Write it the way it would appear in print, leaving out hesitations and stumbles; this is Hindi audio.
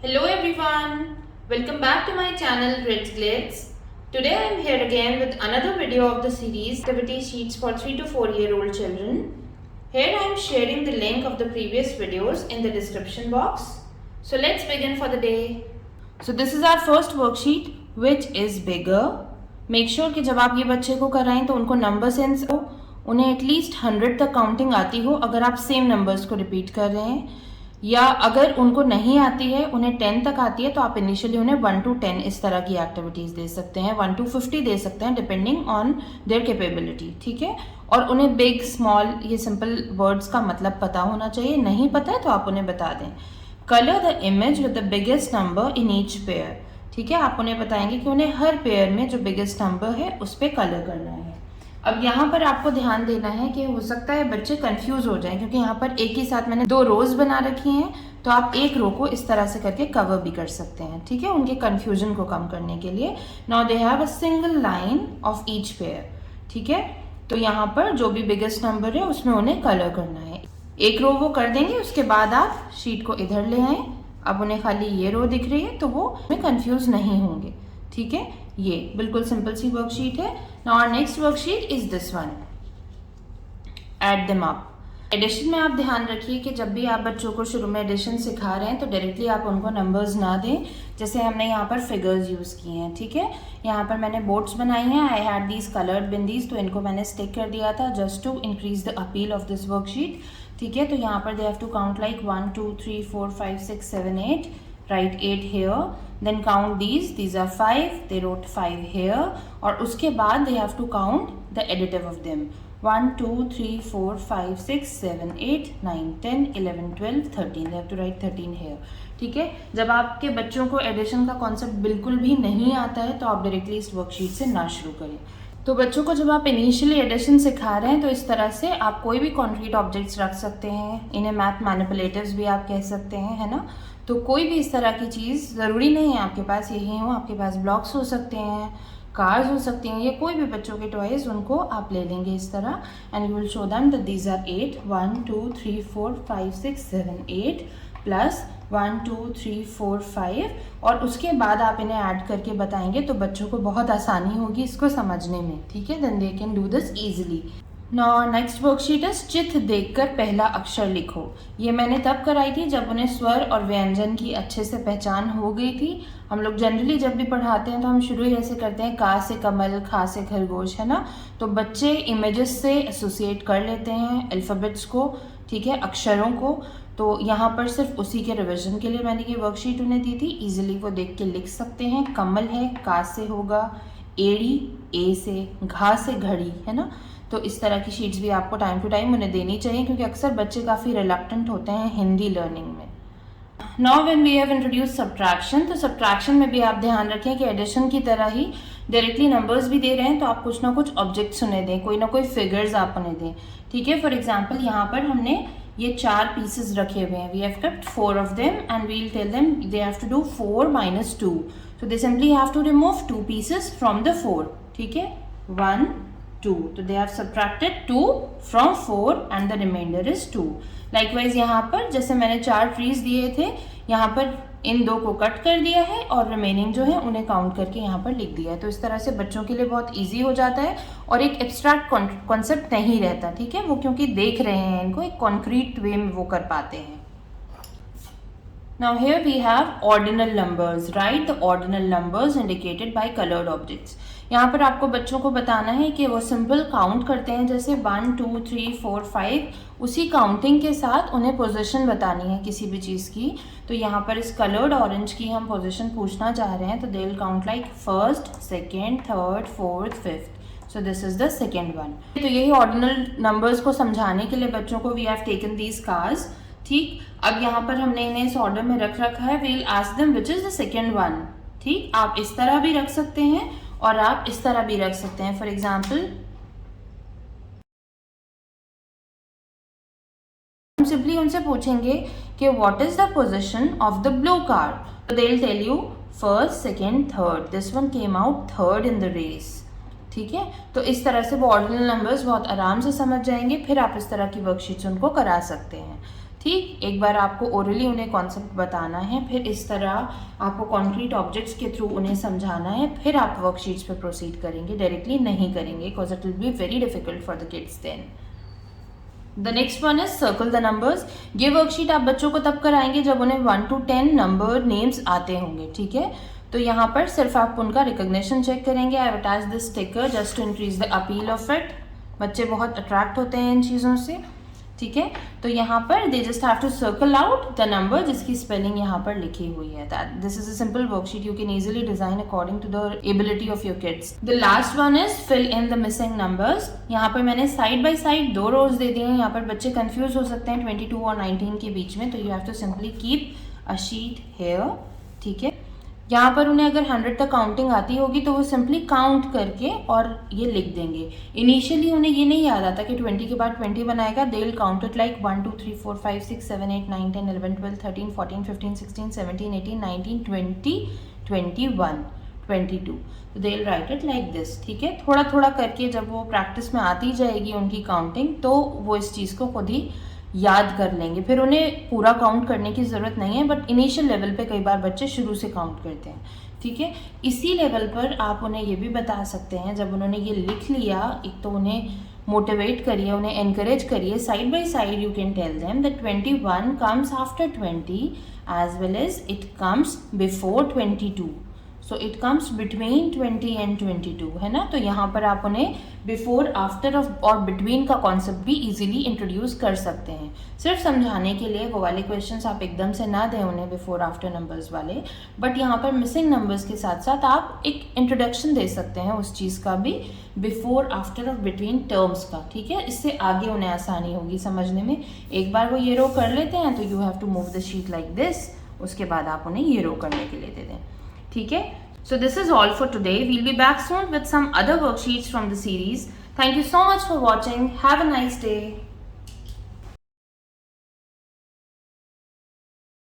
Hello everyone, welcome back to my channel Reds Glitz. Today I am here again with another video of the series Activity Sheets for 3 to 4-year-old children. Here I am sharing the link of the previous videos in the description box. So let's begin for the day. So this is our first worksheet which is bigger. Make sure कि जब आप ये बच्चे को कराएं तो उनको नंबर सेंस हो, उन्हें एटलीस्ट 100 तक काउंटिंग आती हो अगर आप सेम नंबर्स को रिपीट कर रहे हैं, या अगर उनको नहीं आती है, उन्हें 10 तक आती है, तो आप इनिशियली उन्हें 1 to 10 इस तरह की एक्टिविटीज़ दे सकते हैं, 1 to 50 दे सकते हैं डिपेंडिंग ऑन देयर कैपेबिलिटी, ठीक है। और उन्हें बिग स्मॉल ये सिंपल वर्ड्स का मतलब पता होना चाहिए, नहीं पता है तो आप उन्हें बता दें। Colour the image with the biggest number in each pair, ठीक है। आप उन्हें बताएंगे कि उन्हें हर पेयर में जो बिगेस्ट नंबर है उस पर कलर करना है। अब यहाँ पर आपको ध्यान देना है कि हो सकता है बच्चे कंफ्यूज हो जाएं, क्योंकि यहाँ पर एक ही साथ मैंने 2 रोज बना रखी हैं, तो आप एक रो को इस तरह से करके कवर भी कर सकते हैं, ठीक है, उनके कंफ्यूजन को कम करने के लिए। Now they have a single line of each pair, ठीक है। तो यहाँ पर जो भी बिगेस्ट नंबर है उसमें उन्हें कलर करना है। एक रो वो कर देंगे, उसके बाद आप शीट को इधर ले आए। अब उन्हें खाली ये रो दिख रही है तो वो कंफ्यूज नहीं होंगे, ठीक है। ये बिल्कुल सिंपल सी वर्कशीट है। Now our next worksheet is this one, add them up. Addition में आप ध्यान रखिए कि जब भी आप बच्चों को शुरू में एडिशन सिखा रहे हैं तो डायरेक्टली आप उनको नंबर्स ना दें, जैसे हमने यहाँ पर फिगर्स यूज़ किए हैं, ठीक है। यहाँ पर मैंने बोर्ड्स बनाई हैं, I had these coloured bindis, तो इनको मैंने स्टिक कर दिया था just to increase the appeal of this worksheet, ठीक है। तो यहाँ पर they have to count like 1 2 3 4 5 6 7 8, write 8 here, then count these are 5, they wrote 5 here, और उसके बाद they have to count the additive of them, 1 2 3 4 5 6 7 8 9 10 11 12 13, they have to write 13 here, ठीक है। जब आपके बच्चों को एडिशन का कॉन्सेप्ट बिल्कुल भी नहीं आता है तो आप डायरेक्टली इस वर्कशीट से ना शुरू करें। तो बच्चों को जब आप इनिशियली एडिशन सिखा रहे हैं तो इस तरह से आप कोई भी कॉन्क्रीट ऑब्जेक्ट्स रख सकते हैं, इन्हें मैथ मैनिपुलेटिव्स भी आप कह सकते हैं, है ना। तो कोई भी इस तरह की चीज़ ज़रूरी नहीं है आपके पास यही हो, आपके पास ब्लॉक्स हो सकते हैं, कार्स हो सकती हैं, ये कोई भी बच्चों के टॉयज़ उनको आप ले लेंगे इस तरह, and you will show them that these are 8 1 2 3 4 5 6 7 8 plus 1 2 3 4 5, और उसके बाद आप इन्हें ऐड करके बताएंगे तो बच्चों को बहुत आसानी होगी इसको समझने में, ठीक है। Then they can do this easily. Now next worksheet है चित्र देखकर पहला अक्षर लिखो। ये मैंने तब कराई थी जब उन्हें स्वर और व्यंजन की अच्छे से पहचान हो गई थी। हम लोग जनरली जब भी पढ़ाते हैं तो हम शुरू ही ऐसे करते हैं, का से कमल, खा से खरगोश, है ना। तो बच्चे इमेजेस से एसोसिएट कर लेते हैं अल्फ़ाबेट्स को, ठीक है, अक्षरों को। तो यहाँ पर सिर्फ उसी के रिविजन के लिए मैंने ये वर्कशीट उन्हें दी थी, ईजिली वो देख के लिख सकते हैं। कमल है, का से होगा, एड़ी, ए से, घा से घड़ी, है ना। तो इस तरह की शीट्स भी आपको टाइम टू टाइम उन्हें देनी चाहिए, क्योंकि अक्सर बच्चे काफ़ी रिलक्टेंट होते हैं हिंदी लर्निंग में। Now when we have introduce subtraction, तो सब्ट्रैक्शन में भी आप ध्यान रखें कि एडिशन की तरह ही डायरेक्टली नंबर्स भी दे रहे हैं तो आप कुछ ना कुछ ऑब्जेक्ट्स उन्हें दें, कोई ना कोई फिगर्स आप उन्हें दें, ठीक है। फॉर एग्जाम्पल यहाँ पर हमने ये 4 पीसेस रखे हुए हैं, we have kept 4 of them and we will tell them they have to do 4 - 2, so they simply have to remove 2 pieces from the 4, ठीक है, 1 2, तो they have subtracted 2 from 4 and the remainder is 2. Likewise यहाँ पर जैसे मैंने 4 ट्रीज दिए थे, यहाँ पर इन 2 को कट कर दिया है और रिमेनिंग जो है उन्हें काउंट करके यहाँ पर लिख दिया है। तो इस तरह से बच्चों के लिए बहुत ईजी हो जाता है और एक एब्स्ट्रैक्ट कॉन्सेप्ट नहीं रहता, ठीक है। वो क्योंकि देख रहे हैं इनको, एक कॉन्क्रीट वे में वो कर पाते हैं। Now here we have ordinal numbers. Write the ordinal numbers indicated by colored objects. यहाँ पर आपको बच्चों को बताना है कि वो सिंपल काउंट करते हैं, जैसे 1 2 3 4 5, उसी काउंटिंग के साथ उन्हें पोजीशन बतानी है किसी भी चीज़ की। तो यहाँ पर इस कलर्ड ऑरेंज की हम पोजीशन पूछना चाह रहे हैं, तो they will count like first, second, third, fourth, fifth. So this is the second one. तो यही ऑर्डिनल नंबर्स को समझाने के लिए बच्चों को we have taken these cars, ठीक। अब यहाँ पर हमने इन्हें इस ऑर्डर में रख रखा है, we will ask them which is the second one, ठीक। आप इस तरह भी रख सकते हैं और आप इस तरह भी रख सकते हैं। फॉर एग्जाम्पल हम सिंपली उनसे पूछेंगे कि what is the position of the blue car, तो they will tell you first, second, third, this one came out third in the race, ठीक है। तो इस तरह से वो ऑर्डिनल नंबर्स बहुत आराम से समझ जाएंगे, फिर आप इस तरह की वर्कशीट्स उनको करा सकते हैं, ठीक। ठीक, एक बार आपको ओरली उन्हें कॉन्सेप्ट बताना है, फिर इस तरह आपको कॉन्क्रीट ऑब्जेक्ट्स के थ्रू उन्हें समझाना है, फिर आप वर्कशीट्स पे प्रोसीड करेंगे, डायरेक्टली नहीं करेंगे because it will be very difficult for the kids then. The next one is circle the numbers. ये वर्कशीट आप बच्चों को तब कराएंगे जब उन्हें 1 to 10 नंबर नेम्स आते होंगे, ठीक है। तो यहाँ पर सिर्फ आप उनका रिकॉग्निशन चेक करेंगे। I attach this sticker just to increase the appeal of it. बच्चे बहुत अट्रैक्ट होते हैं इन चीज़ों से, ठीक है। तो यहाँ पर they just have to circle out the number जिसकी स्पेलिंग यहाँ पर लिखी हुई है। This is a simple worksheet, you can easily design according to the ability of your kids. The last one is fill in the missing numbers. यहाँ पर मैंने साइड बाय साइड 2 रोज दे दिए हैं। यहाँ पर बच्चे कंफ्यूज हो सकते हैं 22 और 19 के बीच में, तो you have to simply keep a sheet here, ठीक है। यहाँ पर उन्हें अगर 100 तक काउंटिंग आती होगी तो वो सिंपली काउंट करके और ये लिख देंगे। इनिशियली उन्हें ये नहीं याद आता कि 20 के बाद 20 बनाएगा। They will count it like 1 2 3 4 5 6 7 8 9 10 11 12 13 14 15 16 17 18 19 20 21 22, तो they will write it like this, ठीक है। थोड़ा थोड़ा करके जब वो प्रैक्टिस में आती जाएगी उनकी काउंटिंग, तो वो इस चीज़ को खुद ही याद कर लेंगे। फिर उन्हें पूरा काउंट करने की ज़रूरत नहीं है, बट इनिशियल लेवल पे कई बार बच्चे शुरू से काउंट करते हैं, ठीक है। इसी लेवल पर आप उन्हें ये भी बता सकते हैं, जब उन्होंने ये लिख लिया, एक तो उन्हें मोटिवेट करिए, उन्हें एनकरेज करिए। Side by side you can tell them that 21 comes after 20 as well as it comes before 22, so it comes between 20 and 22, है ना। तो यहाँ पर आप उन्हें बिफोर, आफ्टर और बिटवीन का कॉन्सेप्ट भी इजीली इंट्रोड्यूस कर सकते हैं। सिर्फ समझाने के लिए वो वाले क्वेश्चंस आप एकदम से ना दें उन्हें बिफोर आफ्टर नंबर्स वाले, बट यहाँ पर मिसिंग नंबर्स के साथ साथ आप एक इंट्रोडक्शन दे सकते हैं उस चीज़ का भी, बिफोर आफ्टर और बिटवीन टर्म्स का, ठीक है। इससे आगे उन्हें आसानी होगी समझने में। एक बार वो ये रो कर लेते हैं तो you have to move the sheet like this, उसके बाद आप उन्हें ये रो करने के लिए दे दें, ठीक है। So this is all for today. We'll be back soon with some other worksheets from the series. Thank you so much for watching. Have a nice day.